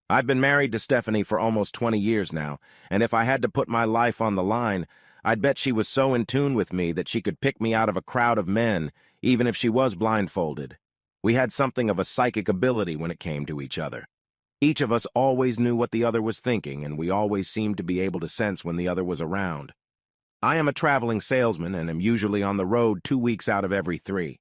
I've been married to Stephanie for almost 20 years now, and if I had to put my life on the line, I'd bet she was so in tune with me that she could pick me out of a crowd of men, even if she was blindfolded. We had something of a psychic ability when it came to each other. Each of us always knew what the other was thinking, and we always seemed to be able to sense when the other was around. I am a traveling salesman and am usually on the road 2 weeks out of every 3.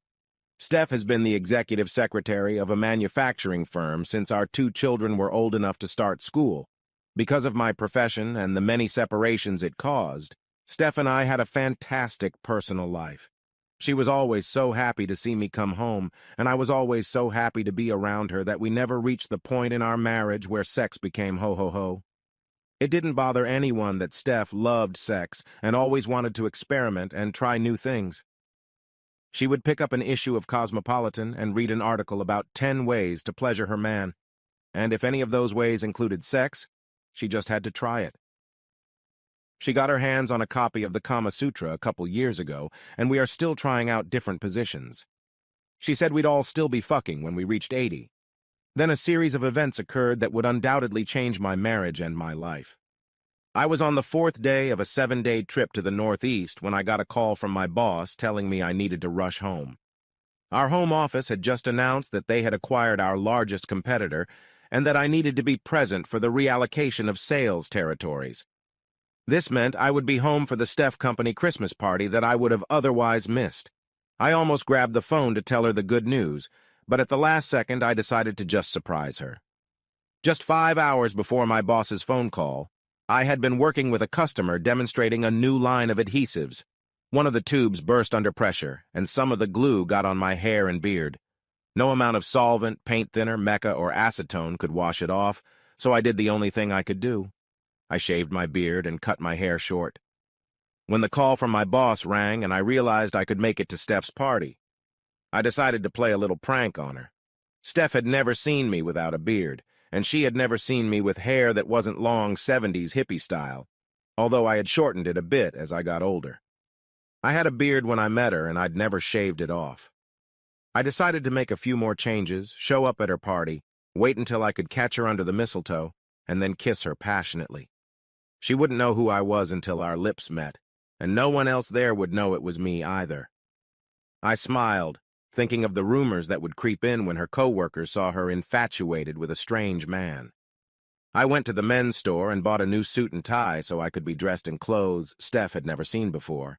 Steph has been the executive secretary of a manufacturing firm since our 2 children were old enough to start school. Because of my profession and the many separations it caused, Steph and I had a fantastic personal life. She was always so happy to see me come home, and I was always so happy to be around her that we never reached the point in our marriage where sex became ho-ho-ho. It didn't bother anyone that Steph loved sex and always wanted to experiment and try new things. She would pick up an issue of Cosmopolitan and read an article about 10 ways to pleasure her man, and if any of those ways included sex, she just had to try it. She got her hands on a copy of the Kama Sutra a couple years ago, and we are still trying out different positions. She said we'd all still be fucking when we reached 80. Then a series of events occurred that would undoubtedly change my marriage and my life. I was on the 4th day of a 7-day trip to the Northeast when I got a call from my boss telling me I needed to rush home. Our home office had just announced that they had acquired our largest competitor and that I needed to be present for the reallocation of sales territories. This meant I would be home for the Steph Company Christmas party that I would have otherwise missed. I almost grabbed the phone to tell her the good news, but at the last second I decided to just surprise her. Just 5 hours before my boss's phone call, I had been working with a customer demonstrating a new line of adhesives. One of the tubes burst under pressure, and some of the glue got on my hair and beard. No amount of solvent, paint thinner, mica, or acetone could wash it off, so I did the only thing I could do. I shaved my beard and cut my hair short. When the call from my boss rang and I realized I could make it to Steph's party, I decided to play a little prank on her. Steph had never seen me without a beard, and she had never seen me with hair that wasn't long 70s hippie style, although I had shortened it a bit as I got older. I had a beard when I met her, and I'd never shaved it off. I decided to make a few more changes, show up at her party, wait until I could catch her under the mistletoe, and then kiss her passionately. She wouldn't know who I was until our lips met, and no one else there would know it was me either. I smiled, thinking of the rumors that would creep in when her coworkers saw her infatuated with a strange man. I went to the men's store and bought a new suit and tie so I could be dressed in clothes Steph had never seen before.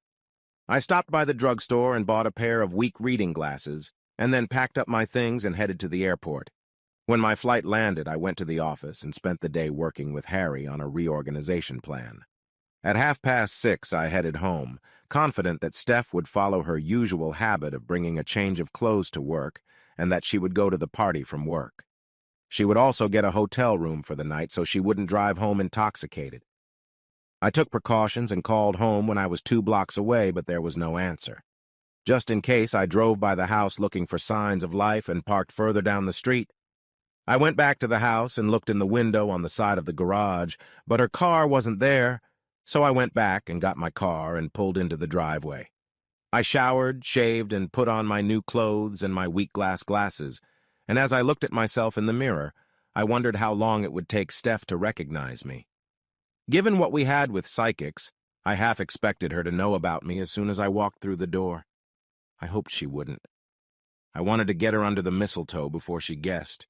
I stopped by the drugstore and bought a pair of weak reading glasses, and then packed up my things and headed to the airport. When my flight landed, I went to the office and spent the day working with Harry on a reorganization plan. At 6:30, I headed home, confident that Steph would follow her usual habit of bringing a change of clothes to work and that she would go to the party from work. She would also get a hotel room for the night so she wouldn't drive home intoxicated. I took precautions and called home when I was 2 blocks away, but there was no answer. Just in case, I drove by the house looking for signs of life and parked further down the street. I went back to the house and looked in the window on the side of the garage, but her car wasn't there, so I went back and got my car and pulled into the driveway. I showered, shaved, and put on my new clothes and my weak glass glasses, and as I looked at myself in the mirror, I wondered how long it would take Steph to recognize me. Given what we had with psychics, I half expected her to know about me as soon as I walked through the door. I hoped she wouldn't. I wanted to get her under the mistletoe before she guessed.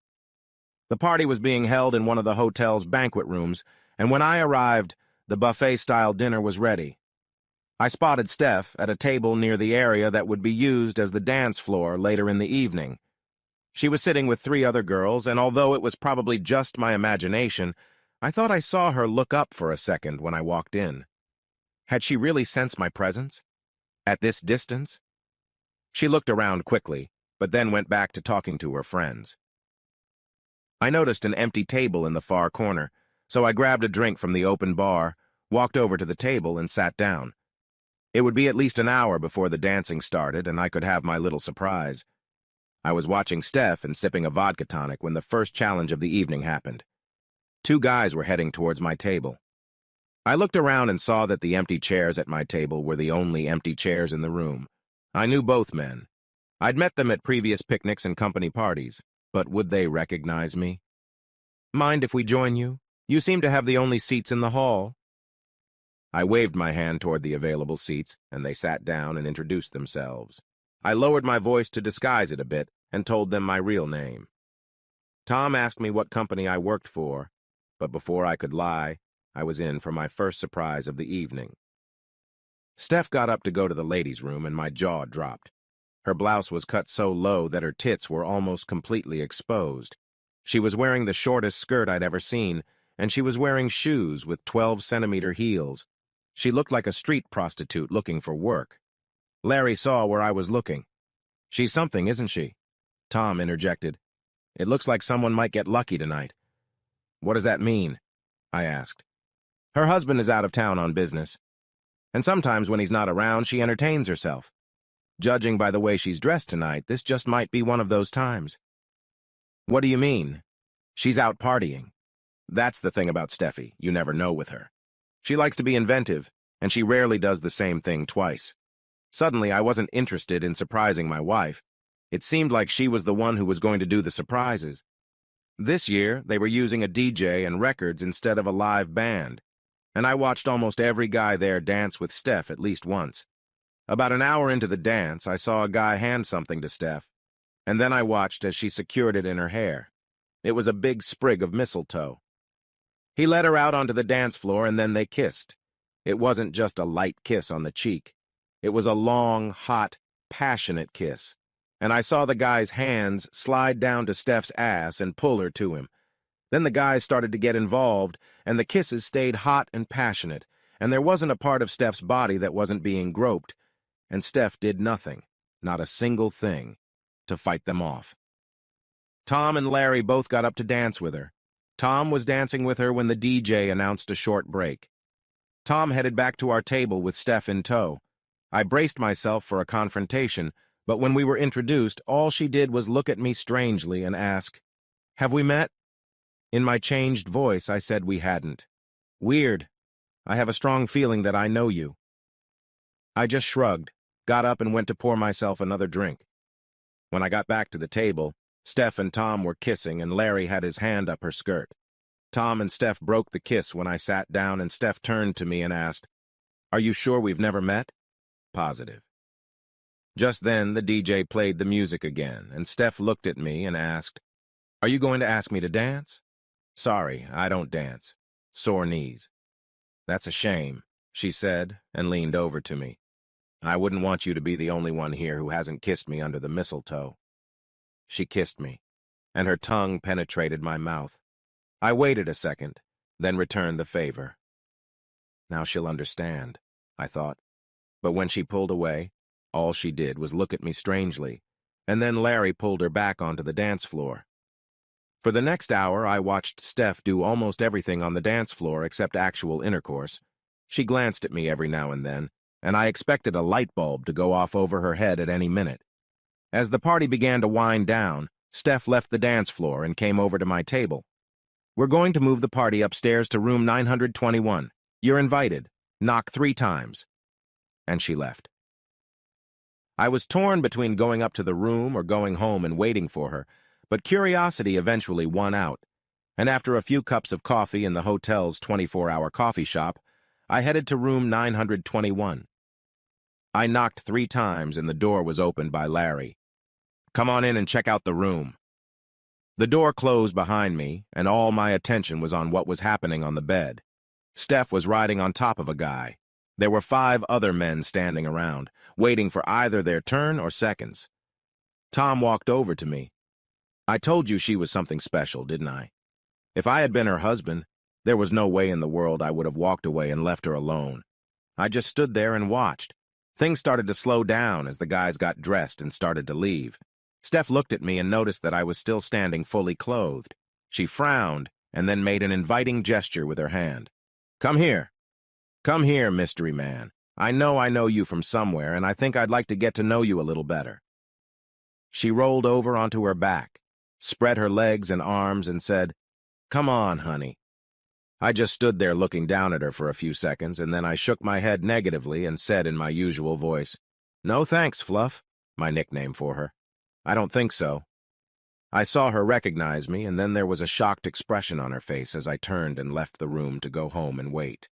The party was being held in one of the hotel's banquet rooms, and when I arrived, the buffet-style dinner was ready. I spotted Steph at a table near the area that would be used as the dance floor later in the evening. She was sitting with 3 other girls, and although it was probably just my imagination, I thought I saw her look up for a second when I walked in. Had she really sensed my presence? At this distance? She looked around quickly, but then went back to talking to her friends. I noticed an empty table in the far corner, so I grabbed a drink from the open bar, walked over to the table, and sat down. It would be at least an hour before the dancing started, and I could have my little surprise. I was watching Steph and sipping a vodka tonic when the first challenge of the evening happened. 2 guys were heading towards my table. I looked around and saw that the empty chairs at my table were the only empty chairs in the room. I knew both men. I'd met them at previous picnics and company parties, but would they recognize me? Mind if we join you? You seem to have the only seats in the hall. I waved my hand toward the available seats, and they sat down and introduced themselves. I lowered my voice to disguise it a bit and told them my real name. Tom asked me what company I worked for, but before I could lie, I was in for my first surprise of the evening. Steph got up to go to the ladies' room, and my jaw dropped. Her blouse was cut so low that her tits were almost completely exposed. She was wearing the shortest skirt I'd ever seen, and she was wearing shoes with 12-centimeter heels. She looked like a street prostitute looking for work. Larry saw where I was looking. "She's something, isn't she?" Tom interjected. "It looks like someone might get lucky tonight." "What does that mean?" I asked. "Her husband is out of town on business, and sometimes when he's not around, she entertains herself. Judging by the way she's dressed tonight, this just might be one of those times." "What do you mean?" "She's out partying. That's the thing about Steffi, you never know with her. She likes to be inventive, and she rarely does the same thing twice. Suddenly, I wasn't interested in surprising my wife. It seemed like she was the one who was going to do the surprises. This year, they were using a DJ and records instead of a live band, and I watched almost every guy there dance with Steph at least once. About an hour into the dance, I saw a guy hand something to Steph, and then I watched as she secured it in her hair. It was a big sprig of mistletoe. He led her out onto the dance floor, and then they kissed. It wasn't just a light kiss on the cheek. It was a long, hot, passionate kiss, and I saw the guy's hands slide down to Steph's ass and pull her to him. Then the guys started to get involved, and the kisses stayed hot and passionate, and there wasn't a part of Steph's body that wasn't being groped, and Steph did nothing, not a single thing, to fight them off. Tom and Larry both got up to dance with her. Tom was dancing with her when the DJ announced a short break. Tom headed back to our table with Steph in tow. I braced myself for a confrontation, but when we were introduced, all she did was look at me strangely and ask, "Have we met?" In my changed voice, I said we hadn't. "Weird. I have a strong feeling that I know you." I just shrugged, got up and went to pour myself another drink. When I got back to the table, Steph and Tom were kissing, and Larry had his hand up her skirt. Tom and Steph broke the kiss when I sat down, and Steph turned to me and asked, "Are you sure we've never met?" "Positive." Just then, the DJ played the music again, and Steph looked at me and asked, "Are you going to ask me to dance?" "Sorry, I don't dance. Sore knees." "That's a shame," she said, and leaned over to me. "I wouldn't want you to be the only one here who hasn't kissed me under the mistletoe." She kissed me, and her tongue penetrated my mouth. I waited a second, then returned the favor. Now she'll understand, I thought. But when she pulled away, all she did was look at me strangely, and then Larry pulled her back onto the dance floor. For the next hour, I watched Steph do almost everything on the dance floor except actual intercourse. She glanced at me every now and then, and I expected a light bulb to go off over her head at any minute. As the party began to wind down, Steph left the dance floor and came over to my table. "We're going to move the party upstairs to room 921. You're invited. Knock 3 times." And she left. I was torn between going up to the room or going home and waiting for her, but curiosity eventually won out, and after a few cups of coffee in the hotel's 24-hour coffee shop, I headed to room 921. I knocked 3 times, and the door was opened by Larry. "Come on in and check out the room." The door closed behind me, and all my attention was on what was happening on the bed. Steph was riding on top of a guy. There were 5 other men standing around, waiting for either their turn or seconds. Tom walked over to me. "I told you she was something special, didn't I? If I had been her husband, there was no way in the world I would have walked away and left her alone. I just stood there and watched. Things started to slow down as the guys got dressed and started to leave. Steph looked at me and noticed that I was still standing fully clothed. She frowned and then made an inviting gesture with her hand. "Come here. Come here, mystery man. I know you from somewhere, and I think I'd like to get to know you a little better." She rolled over onto her back, spread her legs and arms, and said, "Come on, honey." I just stood there looking down at her for a few seconds, and then I shook my head negatively and said in my usual voice, "No thanks, Fluff," my nickname for her. "I don't think so." I saw her recognize me, and then there was a shocked expression on her face as I turned and left the room to go home and wait.